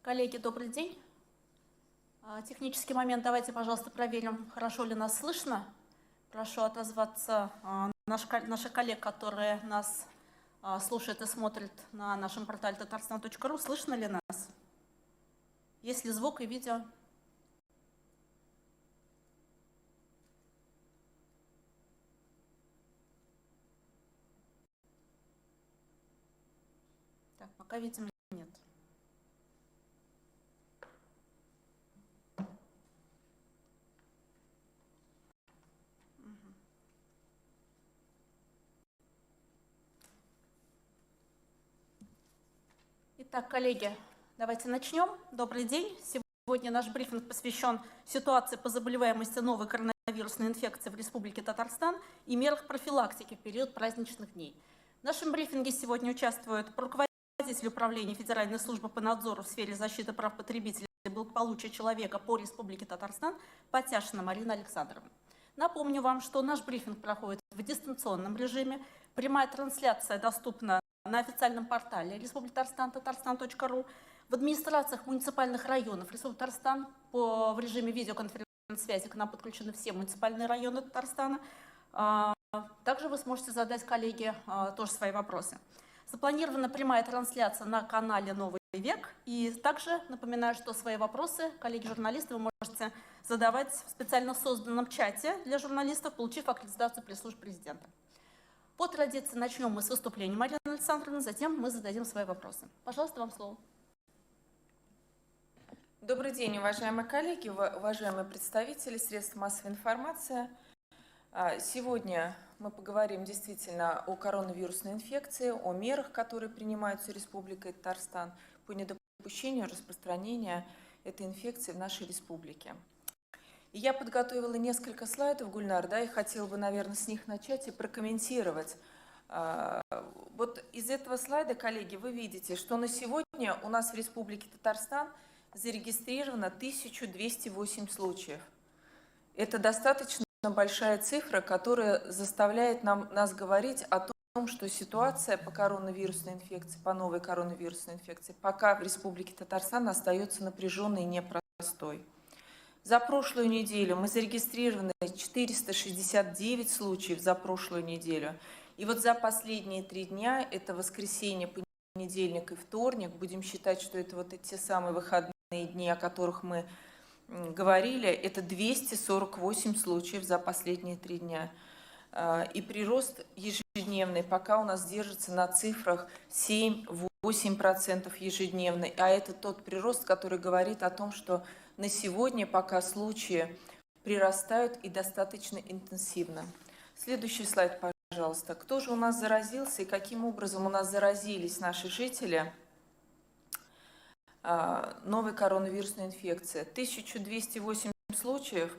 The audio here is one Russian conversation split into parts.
Коллеги, добрый день. Технический момент. Давайте, пожалуйста, проверим, хорошо ли нас слышно. Прошу отозваться наших коллег, которые нас слушают и смотрят на нашем портале tatarstan.ru. Слышно ли нас? Есть ли звук и видео? Так, пока, видимо, нет. Итак, коллеги, давайте начнем. Добрый день. Сегодня наш брифинг посвящен ситуации по заболеваемости новой коронавирусной инфекции в Республике Татарстан и мерах профилактики в период праздничных дней. В нашем брифинге сегодня участвуют руководитель управления Федеральной службы по надзору в сфере защиты прав потребителей и благополучия человека по Республике Татарстан Потяшина Марина Александровна. Напомню вам, что наш брифинг проходит в дистанционном режиме. Прямая трансляция доступна на официальном портале Республики Татарстан, tatarstan.ru, в администрациях муниципальных районов Республики Татарстан в режиме видеоконференц-связи к нам подключены все муниципальные районы Татарстана. Также вы сможете задать коллеге тоже свои вопросы. Запланирована прямая трансляция на канале «Новый век». И также напоминаю, что свои вопросы, коллеги-журналисты, вы можете задавать в специально созданном чате для журналистов, получив аккредитацию пресс-службы президента. По традиции начнем мы с выступления Марины Александровны, затем мы зададим свои вопросы. Пожалуйста, вам слово. Добрый день, уважаемые коллеги, уважаемые представители средств массовой информации. Сегодня мы поговорим действительно о коронавирусной инфекции, о мерах, которые принимаются Республикой Татарстан по недопущению распространения этой инфекции в нашей республике. Я подготовила несколько слайдов, Гульнар, и хотела бы, наверное, с них начать и прокомментировать. Вот из этого слайда, коллеги, вы видите, что на сегодня у нас в Республике Татарстан зарегистрировано 1208 случаев. Это достаточно большая цифра, которая заставляет нас говорить о том, что ситуация по коронавирусной инфекции, по новой коронавирусной инфекции, пока в Республике Татарстан остается напряженной и непростой. За прошлую неделю мы зарегистрированы 469 случаев за прошлую неделю. И вот за последние 3 дня, это воскресенье, понедельник и вторник, будем считать, что это вот те самые выходные дни, о которых мы говорили, это 248 случаев за последние 3 дня. И прирост ежедневный пока у нас держится на цифрах 7-8% ежедневный. А это тот прирост, который говорит о том, что на сегодня пока случаи прирастают и достаточно интенсивно. Следующий слайд, пожалуйста. Кто же у нас заразился и каким образом у нас заразились наши жители новой коронавирусной инфекцией? 1208 случаев.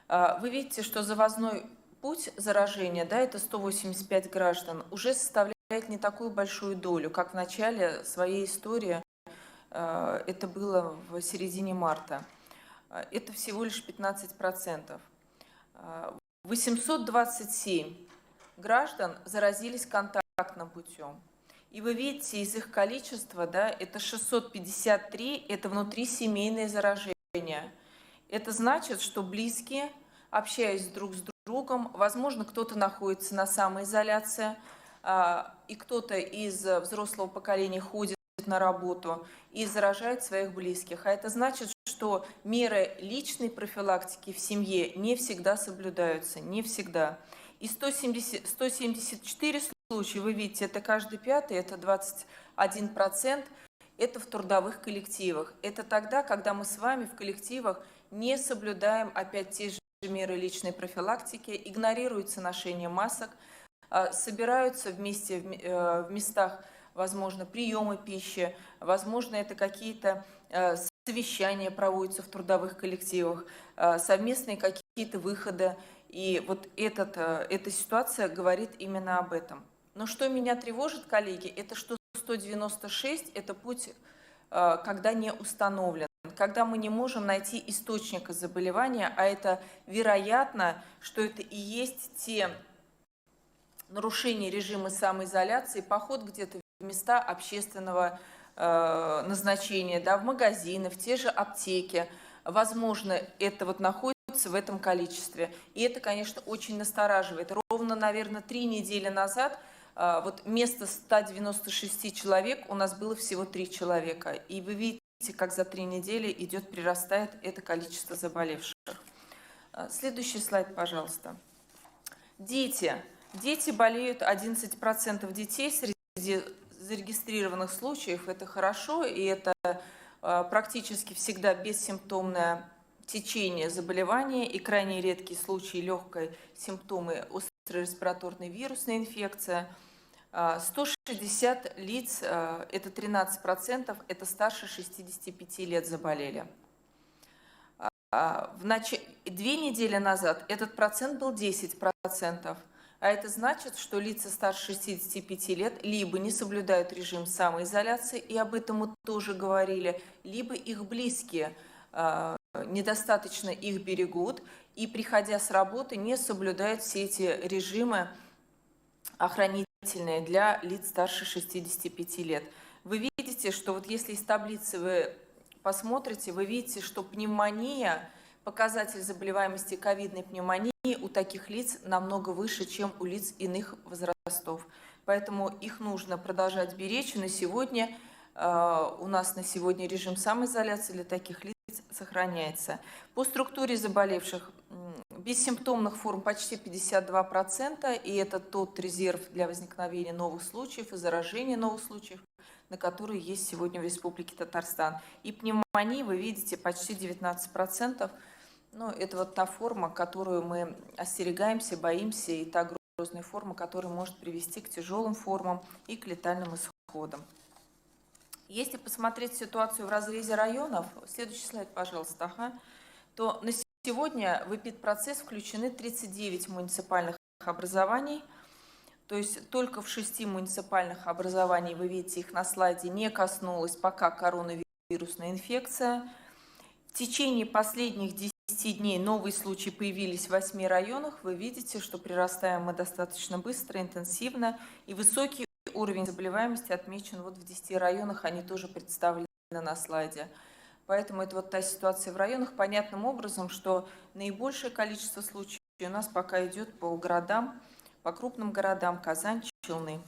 Вы видите, что завозной путь заражения, это 185 граждан, уже составляет не такую большую долю, как в начале своей истории это было в середине марта. Это всего лишь 15%. 827 граждан заразились контактным путем. И вы видите, из их количества, это 653, это внутрисемейные заражения. Это значит, что близкие, общаясь друг с другом, возможно, кто-то находится на самоизоляции, и кто-то из взрослого поколения ходит на работу и заражает своих близких. А это значит, что меры личной профилактики в семье не всегда соблюдаются, не всегда. И 174 случая, вы видите, это каждый 5-й, это 21%, это в трудовых коллективах. Это тогда, когда мы с вами в коллективах не соблюдаем опять те же меры личной профилактики, игнорируется ношение масок, собираются вместе в местах, возможно, приемы пищи, возможно, это какие-то совещания проводятся в трудовых коллективах, совместные какие-то выходы. И вот эта ситуация говорит именно об этом. Но что меня тревожит, коллеги, это что 196 – это путь, когда не установлен, когда мы не можем найти источника заболевания, а это вероятно, что это и есть те нарушения режима самоизоляции, поход где-то в места общественного назначения, да, в магазины, в те же аптеки. Возможно, это вот находится в этом количестве. И это, конечно, очень настораживает. Ровно, наверное, 3 недели назад вот вместо 196 человек у нас было всего 3 человека. И вы видите, как за 3 недели прирастает это количество заболевших. Следующий слайд, пожалуйста. Дети. Дети болеют, 11% детей среди зарегистрированных случаев. Это хорошо, и это практически всегда бессимптомное течение заболевания и крайне редкие случаи легкой симптомы острой респираторной вирусной инфекции. 160 лиц, это 13%, это старше 65 лет заболели. 2 недели назад этот процент был 10%. А это значит, что лица старше 65 лет либо не соблюдают режим самоизоляции, и об этом мы тоже говорили, либо их близкие недостаточно их берегут, и, приходя с работы, не соблюдают все эти режимы охранительные для лиц старше 65 лет. Вы видите, что вот если из таблицы вы посмотрите, вы видите, что пневмония, показатель заболеваемости ковидной пневмонии у таких лиц намного выше, чем у лиц иных возрастов. Поэтому их нужно продолжать беречь. На сегодня у нас режим самоизоляции для таких лиц сохраняется. По структуре заболевших бессимптомных форм почти 52%, и это тот резерв для возникновения новых случаев и заражения новых случаев, на которые есть сегодня в Республике Татарстан. И пневмонии, вы видите, почти 19%. Но это вот та форма, которую мы остерегаемся, боимся, и та грозная форма, которая может привести к тяжелым формам и к летальным исходам. Если посмотреть ситуацию в разрезе районов, следующий слайд, пожалуйста, то на сегодня в эпидпроцесс включены 39 муниципальных образований, то есть только в 6 муниципальных образований, вы видите их на слайде, не коснулась пока коронавирусная инфекция. В течение последних 10 дней новые случаи появились в 8 районах. Вы видите, что прирастаем мы достаточно быстро, интенсивно, и высокий уровень заболеваемости отмечен вот в 10 районах, они тоже представлены на слайде. Поэтому это вот та ситуация в районах. Понятным образом, что наибольшее количество случаев у нас пока идет по городам, по крупным городам: Казань, Челны.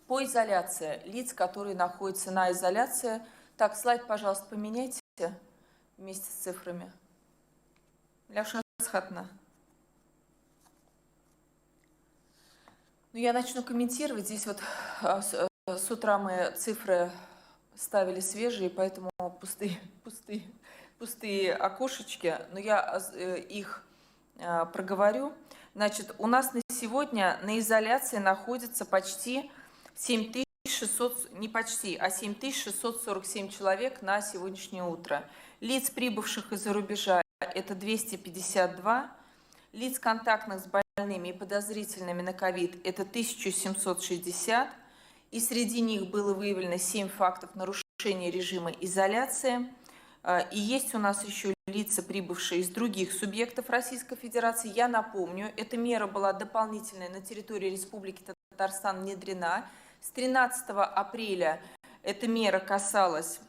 По изоляции лиц, которые находятся на изоляции. Так, слайд, пожалуйста, поменяйте вместе с цифрами. Ляшна Схатна. Ну, я начну комментировать. Здесь вот с утра мы цифры ставили свежие, поэтому пустые окошечки, но я их проговорю. Значит, у нас на сегодня на изоляции находится почти 7600, не почти, а 7647 человек на сегодняшнее утро. Лиц, прибывших из-за рубежа, это 252. Лиц, контактных с больными и подозрительными на ковид, это 1760. И среди них было выявлено 7 фактов нарушения режима изоляции. И есть у нас еще лица, прибывшие из других субъектов Российской Федерации. Я напомню, эта мера была дополнительная на территории Республики Татарстан внедрена. С 13 апреля эта мера касалась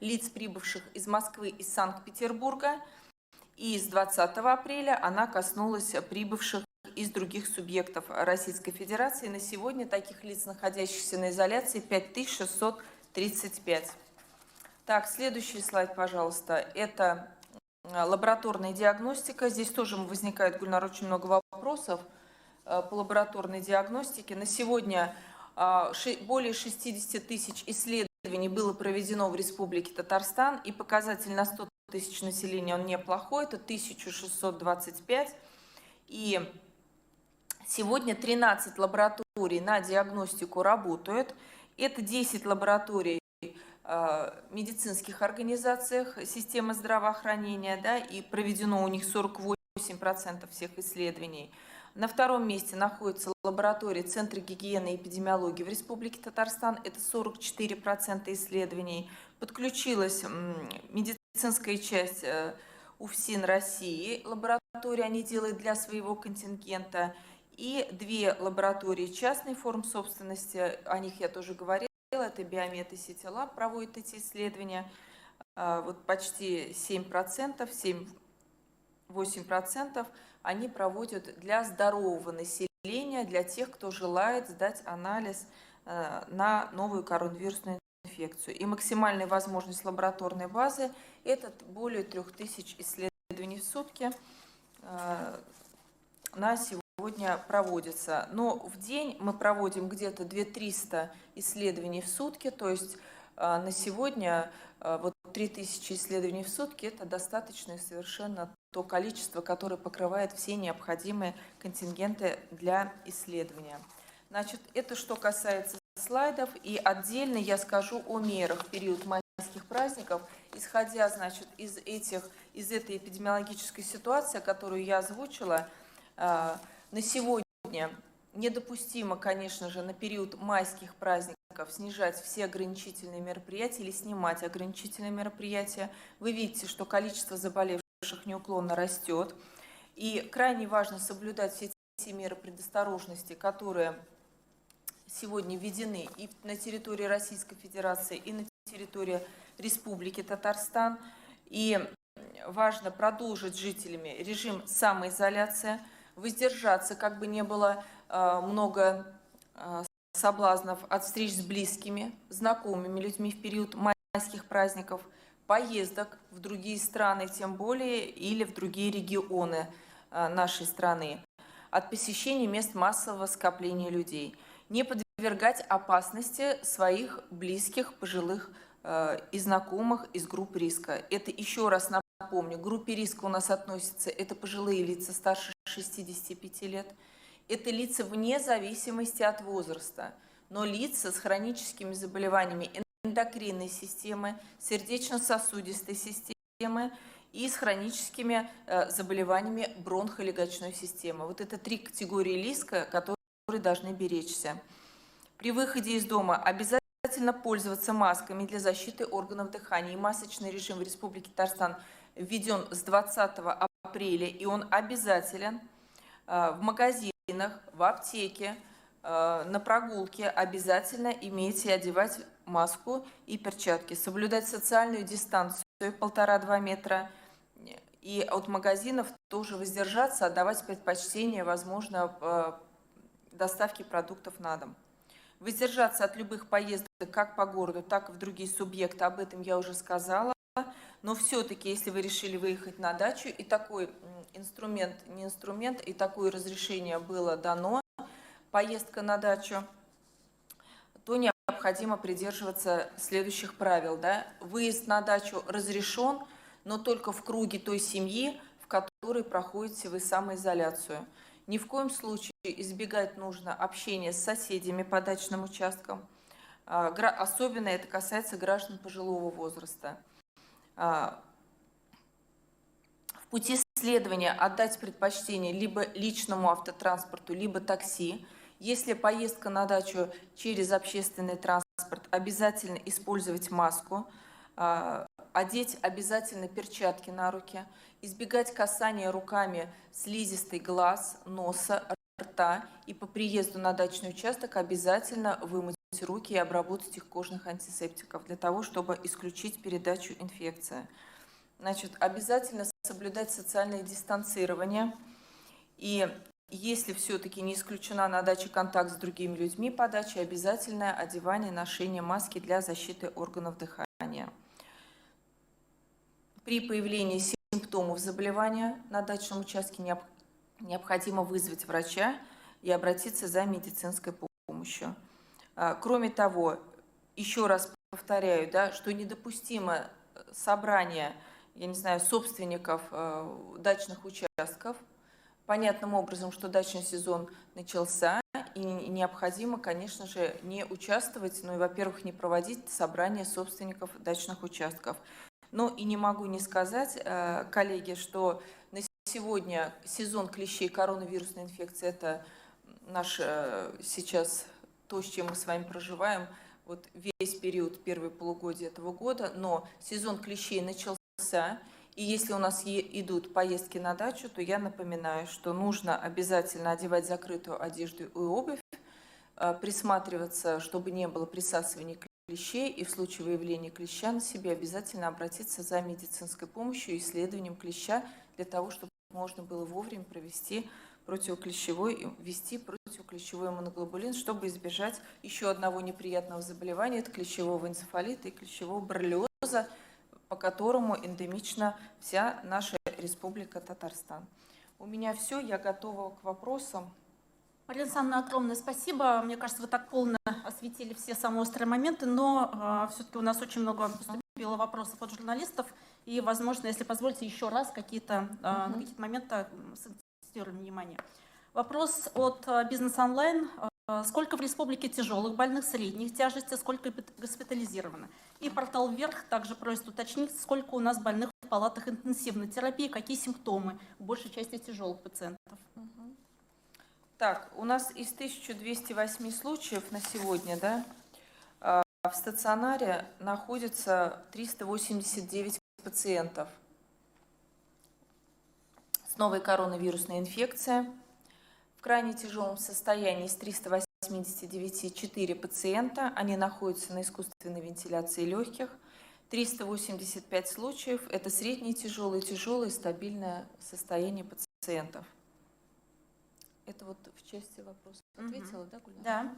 лиц, прибывших из Москвы и Санкт-Петербурга. И с 20 апреля она коснулась прибывших из других субъектов Российской Федерации. На сегодня таких лиц, находящихся на изоляции, 5635. Так, следующий слайд, пожалуйста. Это лабораторная диагностика. Здесь тоже возникает, Гульнар, очень много вопросов по лабораторной диагностике. На сегодня более 60 тысяч исследований было проведено в Республике Татарстан, и показатель на 100 тысяч населения он неплохой, это 1625. И сегодня 13 лабораторий на диагностику работают. Это 10 лабораторий в медицинских организациях системы здравоохранения, да, и проведено у них 48% всех исследований. На втором месте находится лаборатория Центра гигиены и эпидемиологии в Республике Татарстан, это 44% исследований. Подключилась медицинская часть УФСИН России, лаборатория они делают для своего контингента. и 2 лаборатории частной форм собственности, о них я тоже говорила, это Биомед и Ситилаб проводят эти исследования. Вот почти 7%, 7-8% они проводят для здорового населения, для тех, кто желает сдать анализ на новую коронавирусную инфекцию. И максимальная возможность лабораторной базы – это более 3000 исследований в сутки на сегодня проводится. Но в день мы проводим где-то 200-300 исследований в сутки, то есть на сегодня вот 3000 исследований в сутки – это достаточное совершенно то количество, которое покрывает все необходимые контингенты для исследования. Значит, это что касается слайдов, и отдельно я скажу о мерах в период майских праздников, исходя, значит, из этой эпидемиологической ситуации, которую я озвучила. На сегодня недопустимо, конечно же, на период майских праздников снижать все ограничительные мероприятия или снимать ограничительные мероприятия. Вы видите, что количество заболевших неуклонно растет, и крайне важно соблюдать все те меры предосторожности, которые сегодня введены и на территории Российской Федерации, и на территории Республики Татарстан. И важно продолжить жителями режим самоизоляции, воздержаться, как бы не было много соблазнов от встреч с близкими, знакомыми людьми в период майских праздников, поездок в другие страны, тем более, или в другие регионы нашей страны, от посещения мест массового скопления людей. Не подвергать опасности своих близких, пожилых и знакомых из групп риска. Это, еще раз напомню, к группе риска у нас относятся это пожилые лица старше 65 лет, это лица вне зависимости от возраста, но лица с хроническими заболеваниями эндокринной системы, сердечно-сосудистой системы и с хроническими заболеваниями бронхолегочной системы. Вот это 3 категории риска, которые должны беречься. При выходе из дома обязательно пользоваться масками для защиты органов дыхания. И масочный режим в Республике Татарстан введен с 20 апреля, и он обязателен. В магазинах, в аптеке, на прогулке обязательно иметь и одевать маску и перчатки, соблюдать социальную дистанцию 1,5-2 метра, и от магазинов тоже воздержаться, отдавать предпочтение, возможно, доставке продуктов на дом. Воздержаться от любых поездок как по городу, так и в другие субъекты, об этом я уже сказала. Но все-таки, если вы решили выехать на дачу, и такой и такое разрешение было дано, поездка на дачу, то необходимо придерживаться следующих правил. Да? Выезд на дачу разрешен, но только в круге той семьи, в которой проходите вы самоизоляцию. Ни в коем случае избегать нужно общения с соседями по дачным участкам. Особенно это касается граждан пожилого возраста. В пути следования отдать предпочтение либо личному автотранспорту, либо такси. Если поездка на дачу через общественный транспорт, обязательно использовать маску, одеть обязательно перчатки на руки, избегать касания руками слизистой глаз, носа, рта, и по приезду на дачный участок обязательно вымыть руки и обработать их кожных антисептиков для того, чтобы исключить передачу инфекции. Значит, обязательно соблюдать социальное дистанцирование, и если все-таки не исключена на даче контакт с другими людьми по даче, обязательное одевание и ношение маски для защиты органов дыхания. При появлении симптомов заболевания на дачном участке необходимо вызвать врача и обратиться за медицинской помощью. Кроме того, еще раз повторяю, да, что недопустимо собрание, я не знаю, собственников дачных участков. Понятным образом, что дачный сезон начался, и необходимо, конечно же, не участвовать, ну и, во-первых, не проводить собрание собственников дачных участков. Но и не могу не сказать, коллеги, что на сегодня сезон клещей коронавирусной инфекции – это наш сейчас то, с чем мы с вами проживаем, вот весь период первой полугодия этого года, но сезон клещей начался, И если у нас идут поездки на дачу, то я напоминаю, что нужно обязательно одевать закрытую одежду и обувь, присматриваться, чтобы не было присасывания клещей, и в случае выявления клеща на себе обязательно обратиться за медицинской помощью и исследованием клеща для того, чтобы можно было вовремя провести ввести противоклещевой иммуноглобулин, чтобы избежать еще одного неприятного заболевания, это клещевого энцефалита и клещевого боррелиоза, по которому эндемична вся наша Республика Татарстан. У меня все, я готова к вопросам. Марина Александровна, огромное спасибо. Мне кажется, вы так полно осветили все самые острые моменты, но все-таки у нас очень много поступило вопросов от журналистов, и, возможно, если позволите, еще раз на какие-то моменты сакцентируем внимание. Вопрос от Бизнес Онлайн. Сколько в республике тяжелых больных, средних тяжести, сколько госпитализировано? И портал Вверх также просит уточнить, сколько у нас больных в палатах интенсивной терапии, какие симптомы у большей части тяжелых пациентов. Так, у нас из 1208 случаев на сегодня, да, в стационаре находится 389 пациентов с новой коронавирусной инфекцией. В крайне тяжелом состоянии из 389 4 пациента, они находятся на искусственной вентиляции легких. 385 случаев – это среднее тяжелое, стабильное состояние пациентов. Это вот в части вопроса ответила, да, Гульнара?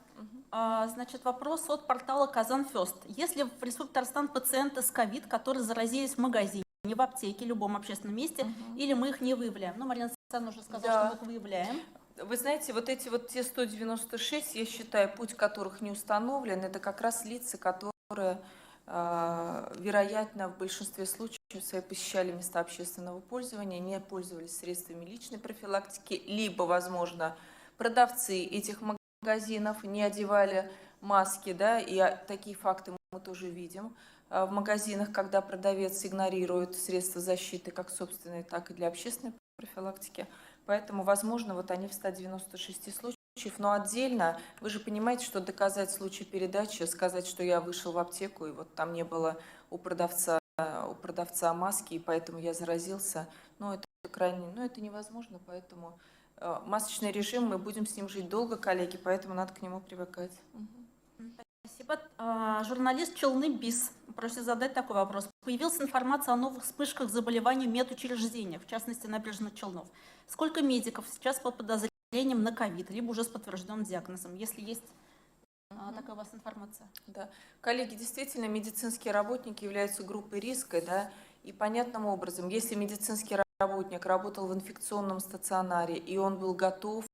Да. Значит, вопрос от портала Казанфест. Если в Республике Татарстан пациенты с ковид, которые заразились в магазине, не в аптеке, в любом общественном месте, или мы их не выявляем? Ну, Марина Александровна уже сказала, что мы их выявляем. Вы знаете, вот эти вот те 196, я считаю, путь которых не установлен, это как раз лица, которые, вероятно, в большинстве случаев посещали места общественного пользования, не пользовались средствами личной профилактики, либо, возможно, продавцы этих магазинов не одевали маски, да, и такие факты мы тоже видим в магазинах, когда продавец игнорирует средства защиты как собственные, так и для общественной профилактики. Поэтому, возможно, вот они в 196 случаев, но отдельно, вы же понимаете, что доказать случай передачи, сказать, что я вышел в аптеку, и вот там не было у продавца маски, и поэтому я заразился, ну, это крайне, ну, это невозможно, поэтому масочный режим, мы будем с ним жить долго, коллеги, поэтому надо к нему привыкать. Спасибо. Журналист Челны БИС просит задать такой вопрос. Появилась информация о новых вспышках заболеваний в медучреждениях, в частности, набережных Челнов. Сколько медиков сейчас под подозрением на ковид, либо уже с подтвержденным диагнозом, если есть такая у вас информация? Да. Коллеги, действительно, медицинские работники являются группой риска, да, и понятным образом, если медицинский работник работал в инфекционном стационаре, и он был готов,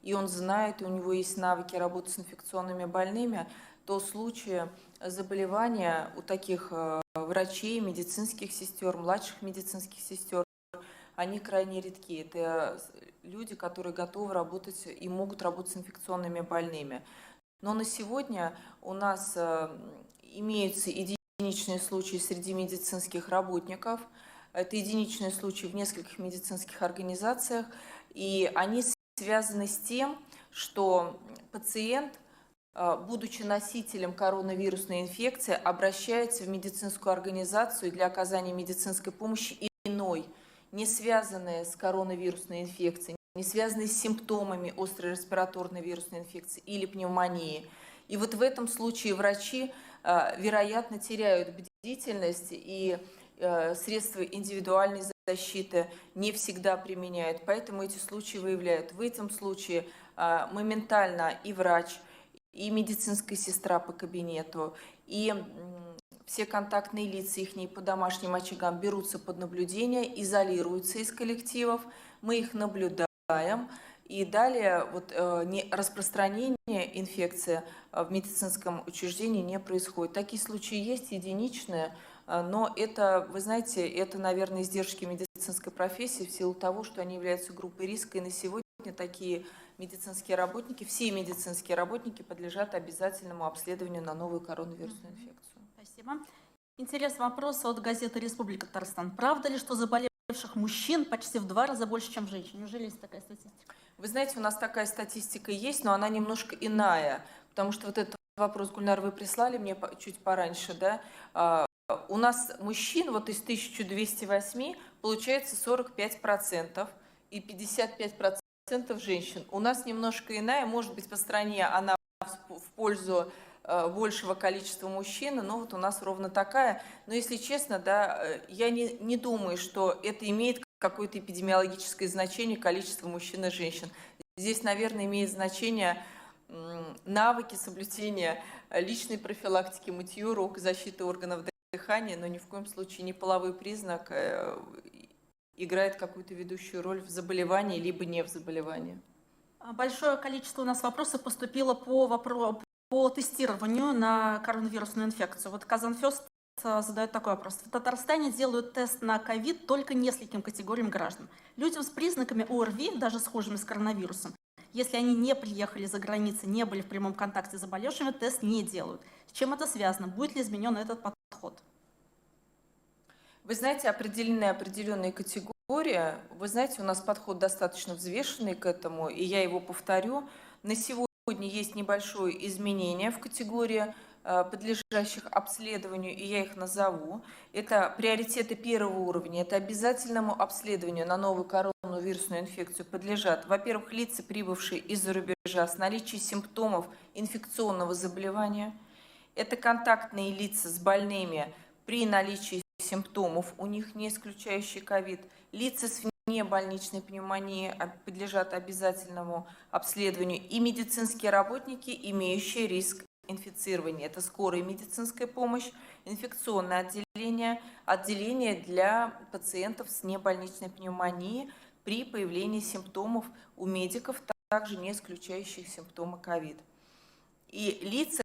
и он знает, и у него есть навыки работы с инфекционными больными, то случаи заболевания у таких врачей, медицинских сестер, младших медицинских сестер, они крайне редки. Это люди, которые готовы работать и могут работать с инфекционными больными. Но на сегодня у нас имеются единичные случаи среди медицинских работников. Это единичные случаи в нескольких медицинских организациях. И они связаны с тем, что пациент, будучи носителем коронавирусной инфекции, обращается в медицинскую организацию для оказания медицинской помощи иной, не связанная с коронавирусной инфекцией, не связанные с симптомами острой респираторной вирусной инфекции или пневмонии. И вот в этом случае врачи, вероятно, теряют бдительность и средства индивидуальной защиты не всегда применяют, поэтому эти случаи выявляют. В этом случае моментально и врач, и медицинская сестра по кабинету, и все контактные лица их по домашним очагам берутся под наблюдение, изолируются из коллективов, мы их наблюдаем, и далее вот, распространение инфекции в медицинском учреждении не происходит. Такие случаи есть, единичные, но это, вы знаете, это, наверное, издержки медицинской профессии в силу того, что они являются группой риска, и на сегодня такие медицинские работники, все медицинские работники подлежат обязательному обследованию на новую коронавирусную инфекцию. Спасибо. Интересный вопрос от газеты «Республика Татарстан». Правда ли, что заболевших мужчин почти в 2 раза больше, чем женщин? Неужели есть такая статистика? Вы знаете, у нас такая статистика есть, но она немножко иная, потому что вот этот вопрос, Гульнар, вы прислали мне чуть пораньше, да, у нас мужчин вот из 1208 получается 45%, и 55% женщин. У нас немножко иная, может быть, по стране она в пользу большего количества мужчин, но вот у нас ровно такая. Но если честно, да, я не думаю, что это имеет какое-то эпидемиологическое значение количество мужчин и женщин. Здесь, наверное, имеет значение навыки соблюдения личной профилактики, мытье рук, защиты органов дыхания, но ни в коем случае не половой признак играет какую-то ведущую роль в заболевании, либо не в заболевании. Большое количество у нас вопросов поступило по тестированию на коронавирусную инфекцию. Вот Казанфест задает такой вопрос. В Татарстане делают тест на ковид только нескольким категориям граждан. Людям с признаками ОРВИ, даже схожими с коронавирусом, если они не приехали за границей, не были в прямом контакте с заболевшими, тест не делают. С чем это связано? Будет ли изменен этот подход? Вы знаете, определенные категории. Вы знаете, у нас подход достаточно взвешенный к этому, и я его повторю. На сегодня есть небольшое изменение в категории подлежащих обследованию, и я их назову. Это приоритеты первого уровня. Это обязательному обследованию на новую коронавирусную инфекцию подлежат, во-первых, лица, прибывшие из-за рубежа с наличием симптомов инфекционного заболевания. Это контактные лица с больными при наличии симптомов, у них не исключающий ковид. Лица с внебольничной пневмонией подлежат обязательному обследованию. И медицинские работники, имеющие риск инфицирования. Это скорая медицинская помощь, инфекционное отделение, отделение для пациентов с небольничной пневмонией при появлении симптомов у медиков, также не исключающих симптомы ковид. И лица,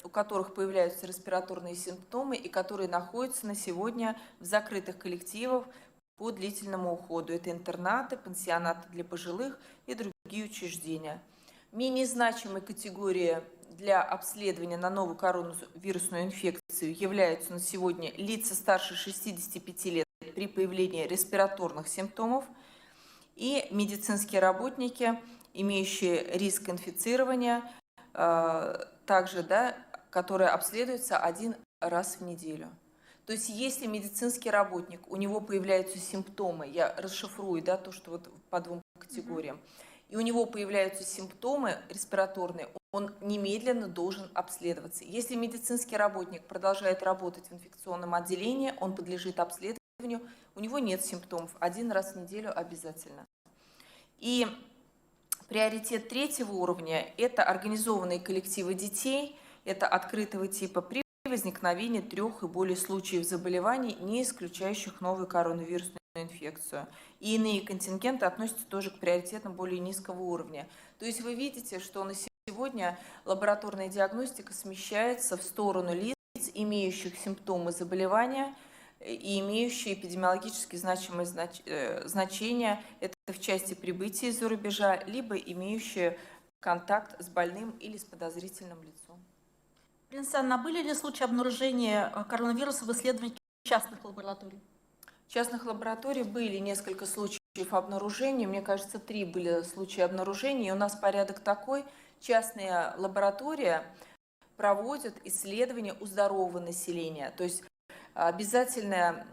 у которых появляются респираторные симптомы и которые находятся на сегодня в закрытых коллективах по длительному уходу. Это интернаты, пансионаты для пожилых и другие учреждения. Менее значимой категорией для обследования на новую коронавирусную инфекцию являются на сегодня лица старше 65 лет при появлении респираторных симптомов и медицинские работники, имеющие риск инфицирования, также, да, которые обследуются один раз в неделю. То есть если медицинский работник, у него появляются симптомы, я расшифрую, да, то, что вот по двум категориям, и у него появляются симптомы респираторные, он немедленно должен обследоваться. Если медицинский работник продолжает работать в инфекционном отделении, он подлежит обследованию, у него нет симптомов, один раз в неделю обязательно. И приоритет третьего уровня – это организованные коллективы детей, это открытого типа при возникновении 3 и более случаев заболеваний, не исключающих новую коронавирусную инфекцию. И иные контингенты относятся тоже к приоритетам более низкого уровня. То есть вы видите, что на сегодня лабораторная диагностика смещается в сторону лиц, имеющих симптомы заболевания и имеющие эпидемиологически значимое значение. Это в части прибытия из-за рубежа, либо имеющие контакт с больным или с подозрительным лицом. Принцесса Анна, были ли случаи обнаружения коронавируса в исследованиях частных лабораторий? В частных лабораториях были несколько случаев обнаружения, мне кажется, 3 были случаи обнаружения. И у нас порядок такой: частная лаборатория проводит исследования у здорового населения, то есть обязательно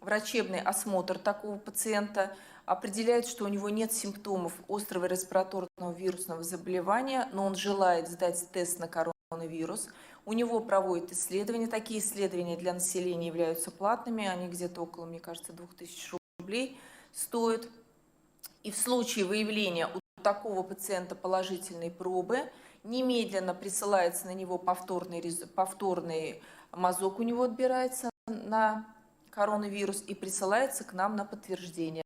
врачебный осмотр такого пациента определяет, что у него нет симптомов острого респираторного вирусного заболевания, но он желает сдать тест на коронавирус. У него проводят исследования. Такие исследования для населения являются платными. Они где-то около, мне кажется, 2000 рублей стоят. И в случае выявления у такого пациента положительной пробы немедленно присылается на него повторный мазок, у него отбирается на коронавирус и присылается к нам на подтверждение.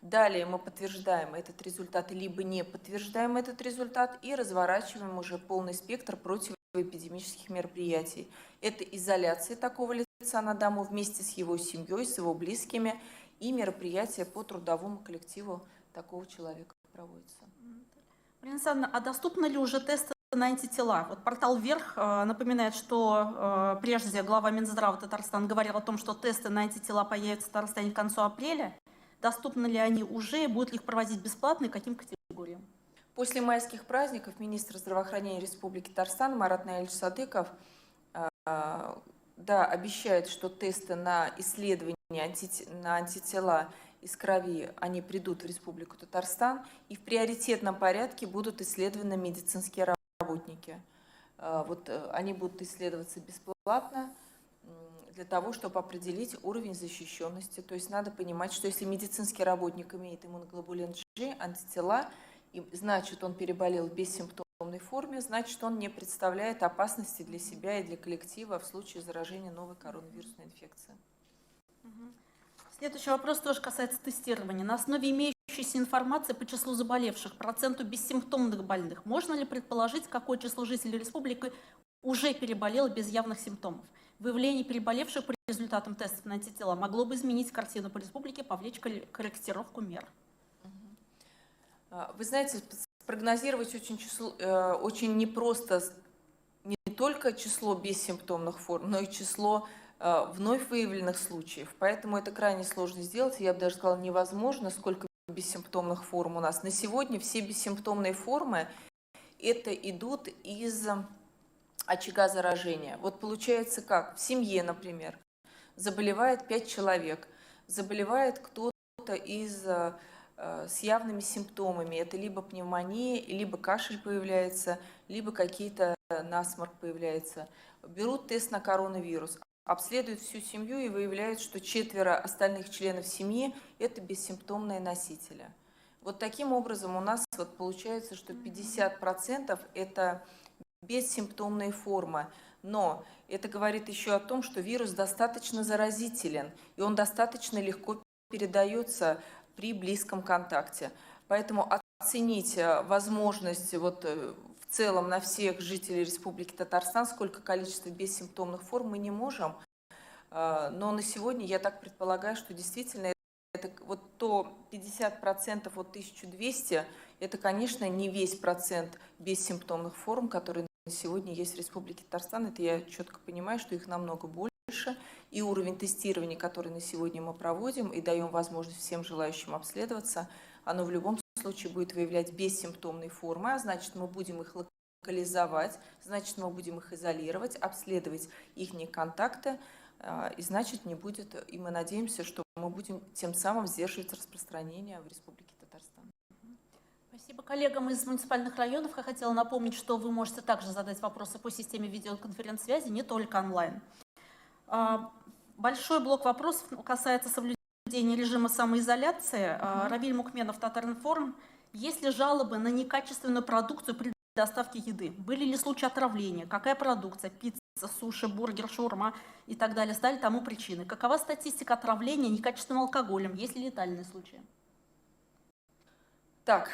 Далее мы подтверждаем этот результат, либо не подтверждаем этот результат и разворачиваем уже полный спектр противоэпидемических мероприятий. Это изоляция такого лица на дому вместе с его семьей, с его близкими, и мероприятия по трудовому коллективу такого человека проводятся. Принцесса Анна, а доступны ли уже тесты на антитела? Вот портал «Вверх» напоминает, что прежде глава Минздрава Татарстана говорил о том, что тесты на антитела появятся в Татарстане к концу апреля. Доступны ли они уже, будут ли их проводить бесплатно и каким категориям? После майских праздников министр здравоохранения Республики Татарстан Марат Наильевич Садыков да, обещает, что тесты на исследование на антитела из крови, они придут в Республику Татарстан, и в приоритетном порядке будут исследованы медицинские работники. Они будут исследоваться бесплатно для того, чтобы определить уровень защищенности. То есть надо понимать, что если медицинский работник имеет иммуноглобулин G, антитела, и значит, он переболел в бессимптомной форме, значит, он не представляет опасности для себя и для коллектива в случае заражения новой коронавирусной инфекцией. Следующий вопрос тоже касается тестирования. На основе имеющейся информации по числу заболевших, проценту бессимптомных больных, можно ли предположить, какое число жителей республики уже переболело без явных симптомов? Выявление переболевших по результатам тестов на антитела могло бы изменить картину по республике, повлечь корректировку мер. Вы знаете, спрогнозировать очень непросто не только число бессимптомных форм, но и число вновь выявленных случаев. Поэтому это крайне сложно сделать. Я бы даже сказала, невозможно, сколько бессимптомных форм у нас. На сегодня все бессимптомные формы это идут из очага заражения. Вот получается как? В семье, например, заболевает 5 человек, заболевает кто-то с явными симптомами. Это либо пневмония, либо кашель появляется, либо какие-то насморк появляется. Берут тест на коронавирус, обследуют всю семью и выявляют, что 4 остальных членов семьи – это бессимптомные носители. Вот таким образом у нас получается, что 50% – это бессимптомные формы. Но это говорит еще о том, что вирус достаточно заразителен, и он достаточно легко передается при близком контакте. Поэтому оценить возможность в целом на всех жителей Республики Татарстан, сколько количество бессимптомных форм мы не можем. Но на сегодня я так предполагаю, что действительно это то 50% от 1200, это, конечно, не весь процент бессимптомных форм, которые на сегодня есть в Республике Татарстан. Это я четко понимаю, что их намного больше. И уровень тестирования, который на сегодня мы проводим и даем возможность всем желающим обследоваться, оно в любом случае будет выявлять бессимптомные формы, а значит, мы будем их локализовать, значит, мы будем их изолировать, обследовать их контакты, и значит, не будет, и мы надеемся, что мы будем тем самым сдерживать распространение в Республике Татарстан. Спасибо коллегам из муниципальных районов. Я хотела напомнить, что вы можете также задать вопросы по системе видеоконференц-связи, не только онлайн. Большой блок вопросов касается соблюдения режима самоизоляции. Равиль Мукменов, Татаринформ. Есть ли жалобы на некачественную продукцию при доставке еды? Были ли случаи отравления? Какая продукция? Пицца, суши, бургер, шаурма и так далее стали тому причиной? Какова статистика отравления некачественным алкоголем? Есть ли летальные случаи? Так,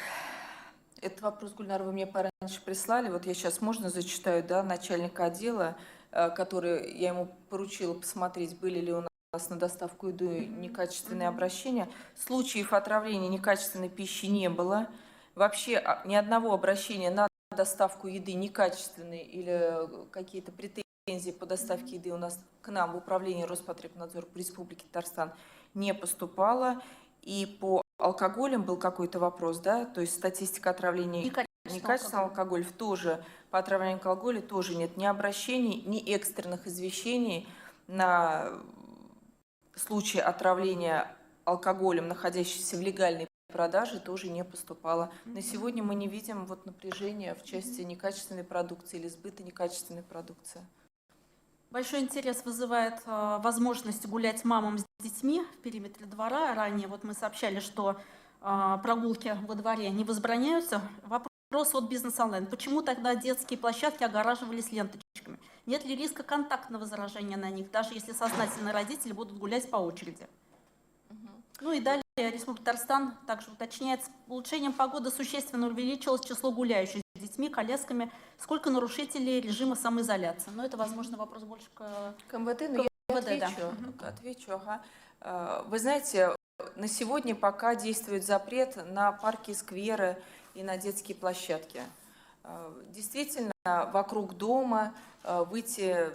этот вопрос, Гульнар, вы мне пораньше прислали. Вот я сейчас, можно зачитаю, да, начальника отдела, который я ему поручила посмотреть, были ли у нас на доставку еды некачественные обращения. Случаев отравления некачественной пищи не было. Вообще ни одного обращения на доставку еды некачественной или какие-то претензии по доставке еды у нас к нам в управлении Роспотребнадзора по Республике Татарстан не поступало. И по алкоголям был какой-то вопрос, да, то есть статистика отравления некачественного алкоголя тоже, по отравлению алкоголя тоже нет ни обращений, ни экстренных извещений на случай отравления алкоголем, находящийся в легальной продаже, тоже не поступало. На сегодня мы не видим напряжения в части некачественной продукции или сбыта некачественной продукции. Большой интерес вызывает возможность гулять мамам с детьми в периметре двора. Ранее мы сообщали, что прогулки во дворе не возбраняются. Вопрос от бизнес-онлайн. Почему тогда детские площадки огораживались ленточками? Нет ли риска контактного заражения на них, даже если сознательные родители будут гулять по очереди? Ну и далее Республика Татарстан также уточняет, с улучшением погоды существенно увеличилось число гуляющих с детьми, колясками. Сколько нарушителей режима самоизоляции? Но это, возможно, вопрос больше к МВД, но я отвечу. Ага. Вы знаете, на сегодня пока действует запрет на парки, скверы и на детские площадки. Действительно, вокруг дома выйти,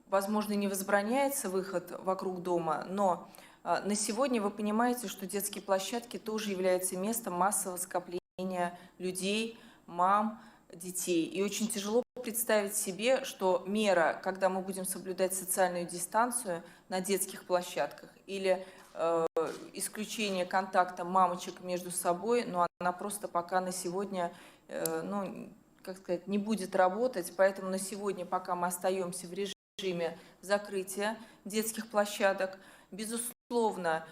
возможно, не возбраняется выход вокруг дома, но на сегодня вы понимаете, что детские площадки тоже являются местом массового скопления людей, мам, детей. И очень тяжело представить себе, что мера, когда мы будем соблюдать социальную дистанцию на детских площадках или исключение контакта мамочек между собой, но она просто пока на сегодня, ну, как сказать, не будет работать, поэтому на сегодня, пока мы остаемся в режиме закрытия детских площадок, безусловно,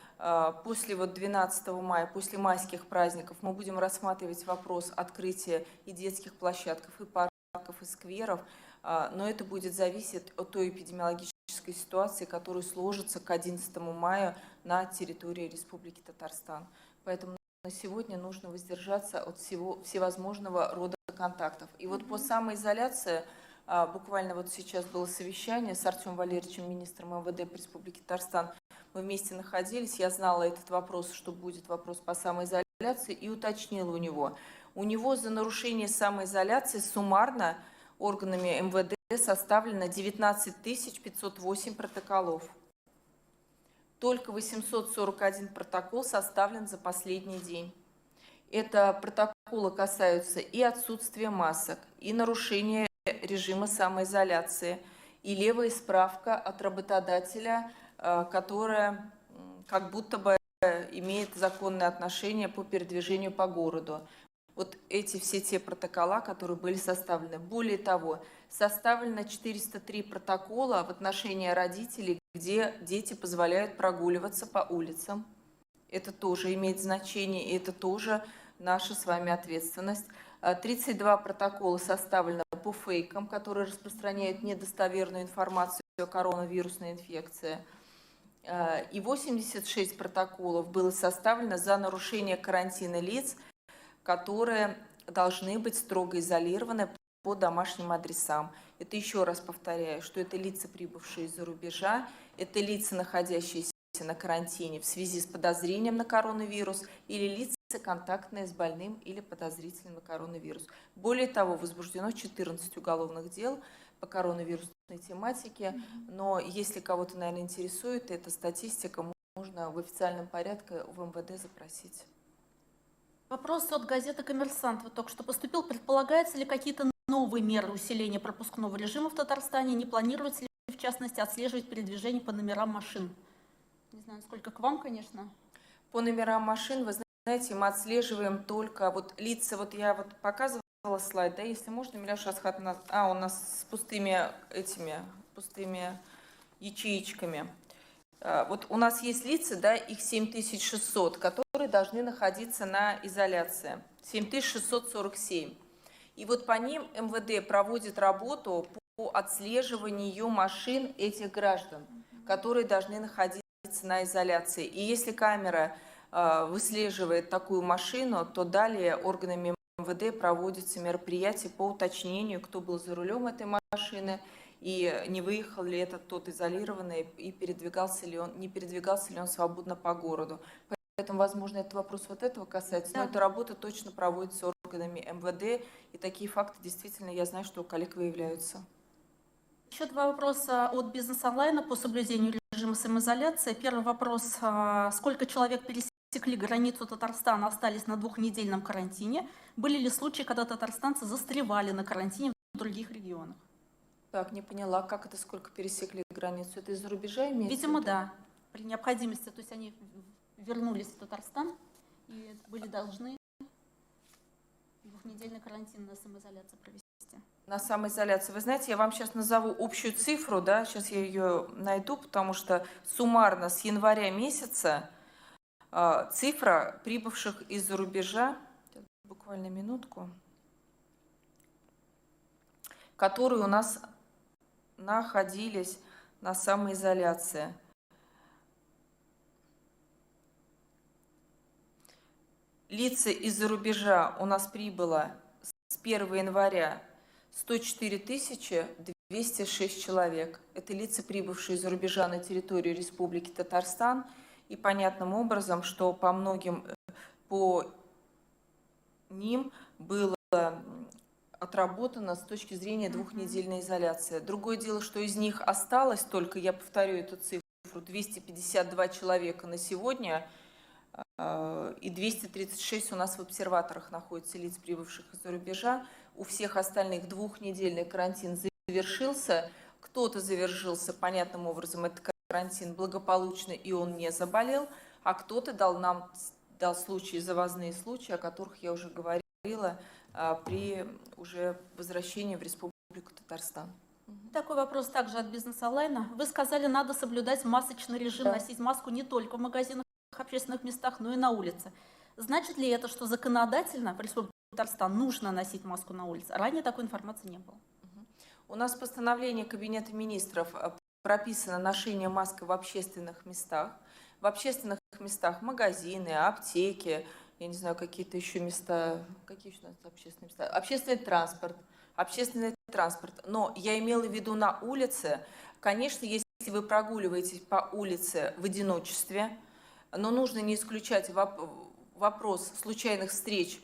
после 12 мая, после майских праздников, мы будем рассматривать вопрос открытия и детских площадок, и парков, и скверов, но это будет зависеть от той эпидемиологической ситуации, которая сложится к 11 мая на территории Республики Татарстан. Поэтому на сегодня нужно воздержаться от всевозможного рода контактов. И вот по самоизоляции, буквально вот сейчас было совещание с Артемом Валерьевичем, министром МВД по Республике Татарстан. Мы вместе находились, я знала этот вопрос, что будет вопрос по самоизоляции, и уточнила у него. У него за нарушение самоизоляции суммарно органами МВД составлено 19 508 протоколов. Только 841 протокол составлен за последний день. Это протоколы касаются и отсутствия масок, и нарушения режима самоизоляции, и левая справка от работодателя, которая как будто бы имеет законное отношение по передвижению по городу. Вот эти все те протокола, которые были составлены. Более того, составлено 403 протокола в отношении родителей, где дети позволяют прогуливаться по улицам. Это тоже имеет значение, и это тоже наша с вами ответственность. 32 протокола составлено по фейкам, которые распространяют недостоверную информацию о коронавирусной инфекции. И 86 протоколов было составлено за нарушение карантина лиц, которые должны быть строго изолированы по домашним адресам. Это еще раз повторяю, что это лица, прибывшие из-за рубежа, это лица, находящиеся на карантине в связи с подозрением на коронавирус, или лица, контактные с больным или подозрительным на коронавирус. Более того, возбуждено 14 уголовных дел по коронавирусной тематике, но если кого-то, наверное, интересует эта статистика, можно в официальном порядке в МВД запросить. Вопрос от газеты «Коммерсант» вот только что поступил. Предполагаются ли какие-то новые меры усиления пропускного режима в Татарстане? Не планируется ли, в частности, отслеживать передвижение по номерам машин? Не знаю, насколько к вам, конечно. По номерам машин, вы знаете, мы отслеживаем только вот лица. Вот я вот показывала слайд, да, если можно, Миляша Асхатовна. У нас с пустыми ячеечками. Вот у нас есть лица, да, их 7600, которые должны находиться на изоляции. 7647. И вот по ним МВД проводит работу по отслеживанию машин этих граждан, которые должны находиться на изоляции. И если камера выслеживает такую машину, то далее органами МВД проводятся мероприятия по уточнению, кто был за рулем этой машины, и не выехал ли этот тот изолированный, и не передвигался ли он свободно по городу. Поэтому, возможно, этот вопрос вот этого касается, но эта работа точно проводится органами МВД, и такие факты действительно, я знаю, что у коллег выявляются. Еще два вопроса от бизнес-онлайна по соблюдению режима самоизоляции. Первый вопрос. Сколько человек пересекли границу Татарстана, остались на двухнедельном карантине? Были ли случаи, когда татарстанцы застревали на карантине в других регионах? Так, не поняла, как это, сколько пересекли границу? Это из-за рубежа имеется? Видимо, да. При необходимости. То есть они вернулись в Татарстан и были должны двухнедельный карантин на самоизоляции провести. На самоизоляции. Вы знаете, я вам сейчас назову общую цифру, да, сейчас я ее найду, потому что суммарно с января месяца цифра прибывших из-за рубежа, буквально минутку, которые у нас находились на самоизоляции. Лица из-за рубежа у нас прибыло с 1 января 104 206 человек. Это лица, прибывшие из-за рубежа на территорию Республики Татарстан. И понятным образом, что по ним было отработано с точки зрения двухнедельной изоляции. Другое дело, что из них осталось только, я повторю эту цифру, 252 человека на сегодня, и 236 у нас в обсерваторах находятся лиц, прибывших из-за рубежа. у всех остальных двухнедельный карантин завершился. Кто-то завершился, понятным образом, этот карантин благополучно, и он не заболел, а кто-то дал случаи, завозные случаи, о которых я уже говорила при уже возвращении в Республику Татарстан. Такой вопрос также от бизнес-онлайна. Вы сказали, надо соблюдать масочный режим, Да. носить маску не только в магазинах, общественных местах, но и на улице. Значит ли это, что законодательно в Республике Татарстан нужно носить маску на улице? Ранее такой информации не было. У нас постановление Кабинета министров прописано ношение маски в общественных местах. В общественных местах магазины, аптеки, я не знаю, какие-то еще места, какие еще у нас общественные места, общественный транспорт. Но я имела в виду на улице. Конечно, если вы прогуливаетесь по улице в одиночестве, но нужно не исключать вопрос случайных встреч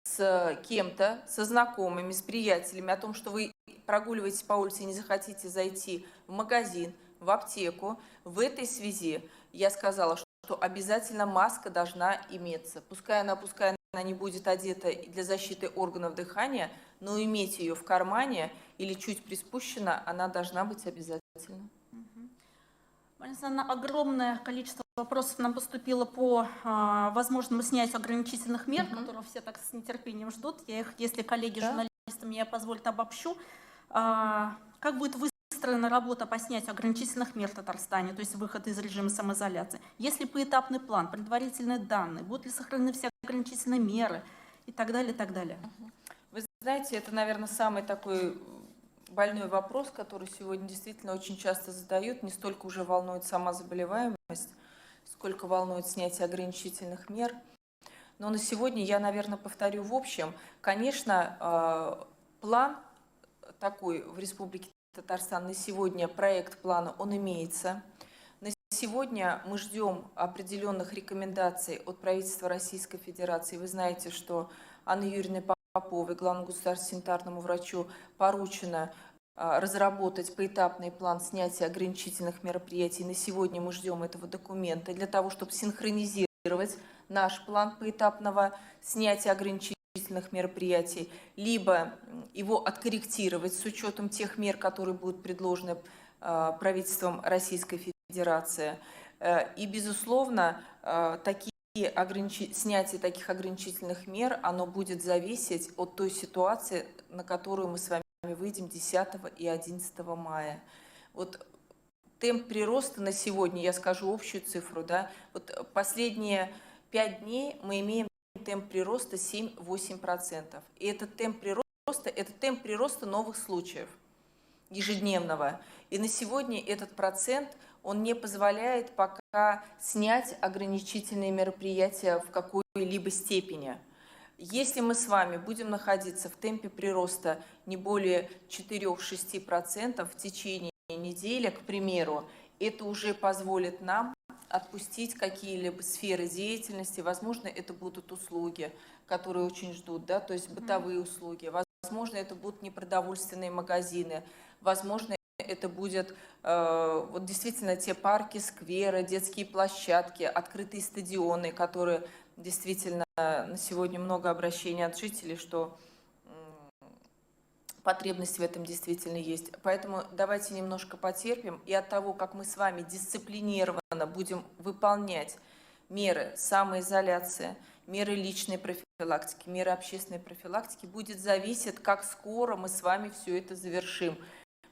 с кем-то, со знакомыми, с приятелями, о том, что вы прогуливаетесь по улице и не захотите зайти в магазин, в аптеку. В этой связи я сказала, что обязательно маска должна иметься. Пускай она не будет одета для защиты органов дыхания, но иметь ее в кармане или чуть приспущена, она должна быть обязательно. Огромное количество вопросов нам поступило по возможному снятию ограничительных мер, которые все так с нетерпением ждут. Я их, если коллеги журналисты мне позволят, обобщу. Как будет выстроена работа по снятию ограничительных мер в Татарстане, то есть выход из режима самоизоляции? Есть ли поэтапный план, предварительные данные, будут ли сохранены все ограничительные меры и так далее, и так далее? Вы знаете, это, наверное, самый такой больной вопрос, который сегодня действительно очень часто задают. Не столько уже волнует сама заболеваемость, сколько волнует снятие ограничительных мер. Но на сегодня я, наверное, повторю в общем. Конечно, план такой в Республике Татарстан на сегодня, проект плана, он имеется. На сегодня мы ждем определенных рекомендаций от правительства Российской Федерации. Вы знаете, что Анне Юрьевне Поповой, главному государственному санитарному врачу, поручено разработать поэтапный план снятия ограничительных мероприятий. На сегодня мы ждем этого документа для того, чтобы синхронизировать наш план поэтапного снятия ограничительных мероприятий, либо его откорректировать с учетом тех мер, которые будут предложены правительством Российской Федерации. И, безусловно, снятие таких ограничительных мер, оно будет зависеть от той ситуации, на которую мы с вами выйдем 10 и 11 мая. Вот темп прироста на сегодня, я скажу общую цифру, да, вот последние 5 дней мы имеем темп прироста 7-8%. И этот темп прироста новых случаев ежедневного. И на сегодня этот процент, он не позволяет пока снять ограничительные мероприятия в какой-либо степени. Если мы с вами будем находиться в темпе прироста не более 4-6% в течение недели, к примеру, это уже позволит нам отпустить какие-либо сферы деятельности. Возможно, это будут услуги, которые очень ждут, да, то есть бытовые услуги. Возможно, это будут непродовольственные магазины. Возможно, это будет вот действительно те парки, скверы, детские площадки, открытые стадионы, которые действительно на сегодня много обращений от жителей, что потребность в этом действительно есть. Поэтому давайте немножко потерпим, и от того, как мы с вами дисциплинированно будем выполнять меры самоизоляции, меры личной профилактики, меры общественной профилактики, будет зависеть, как скоро мы с вами все это завершим.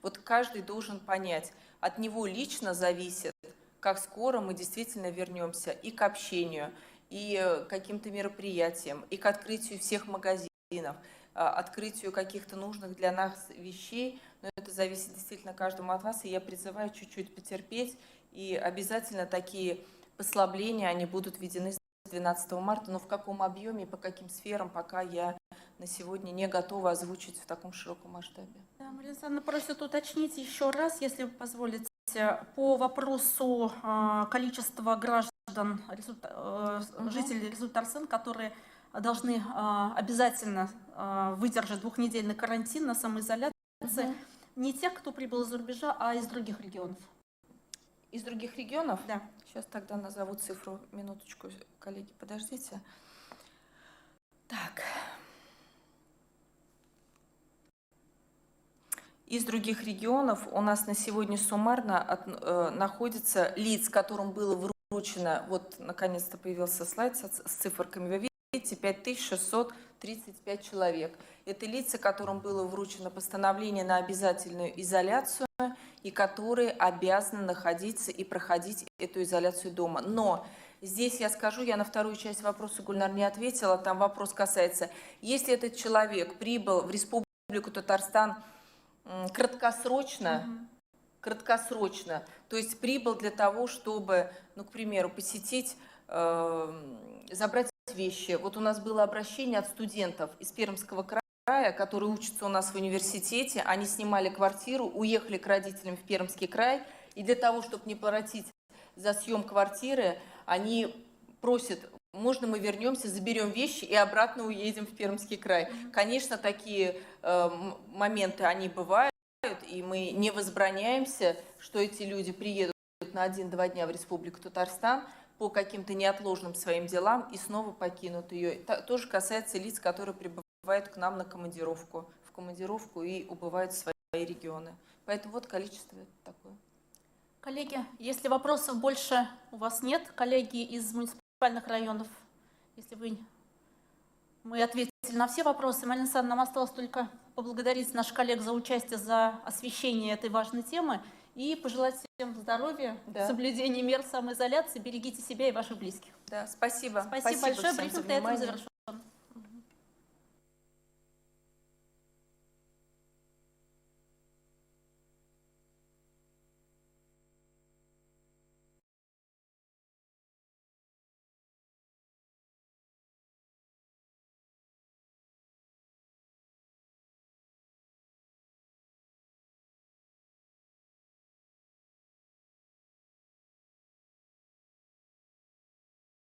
Вот каждый должен понять, от него лично зависит, как скоро мы действительно вернемся и к общению, и к каким-то мероприятиям, и к открытию всех магазинов, открытию каких-то нужных для нас вещей. Но это зависит действительно каждому от вас, и я призываю чуть-чуть потерпеть, и обязательно такие послабления, они будут введены с 12 марта, но в каком объеме и по каким сферам, пока я на сегодня не готова озвучить в таком широком масштабе. Да, Мария Александровна просит уточнить еще раз, если вы позволите, по вопросу количества граждан, жителей Результарсен, которые должны обязательно выдержать двухнедельный карантин на самоизоляции, не тех, кто прибыл из-за рубежа, а из других регионов. Из других регионов? Да. Сейчас тогда назову цифру, минуточку, коллеги, подождите. Так. Из других регионов у нас на сегодня суммарно находится лиц, которым было вручено, вот наконец-то появился слайд с циферками, вы видите, 5635 человек. Это лица, которым было вручено постановление на обязательную изоляцию и которые обязаны находиться и проходить эту изоляцию дома. Но здесь я скажу, я на вторую часть вопроса, Гульнар, не ответила, там вопрос касается, если этот человек прибыл в Республику Татарстан краткосрочно, то есть прибыл для того, чтобы, ну, к примеру, посетить, забрать вещи. Вот у нас было обращение от студентов из Пермского края, которые учатся у нас в университете, они снимали квартиру, уехали к родителям в Пермский край, и для того, чтобы не платить за съем квартиры, они просят: можно мы вернемся, заберем вещи и обратно уедем в Пермский край. Конечно, такие моменты, они бывают, и мы не возбраняемся, что эти люди приедут на 1-2 дня в Республику Татарстан по каким-то неотложным своим делам и снова покинут ее. Это тоже касается лиц, которые прибывают к нам в командировку и убывают в свои регионы. Поэтому вот количество такое. Коллеги, если вопросов больше у вас нет, коллеги из муниципальных районов, если мы ответили на все вопросы. Марина Александровна, нам осталось только поблагодарить наших коллег за участие, за освещение этой важной темы и пожелать всем здоровья, соблюдения мер самоизоляции. Берегите себя и ваших близких. Да, спасибо. Спасибо большое. Всем за Брифинг на этом внимание. завершен.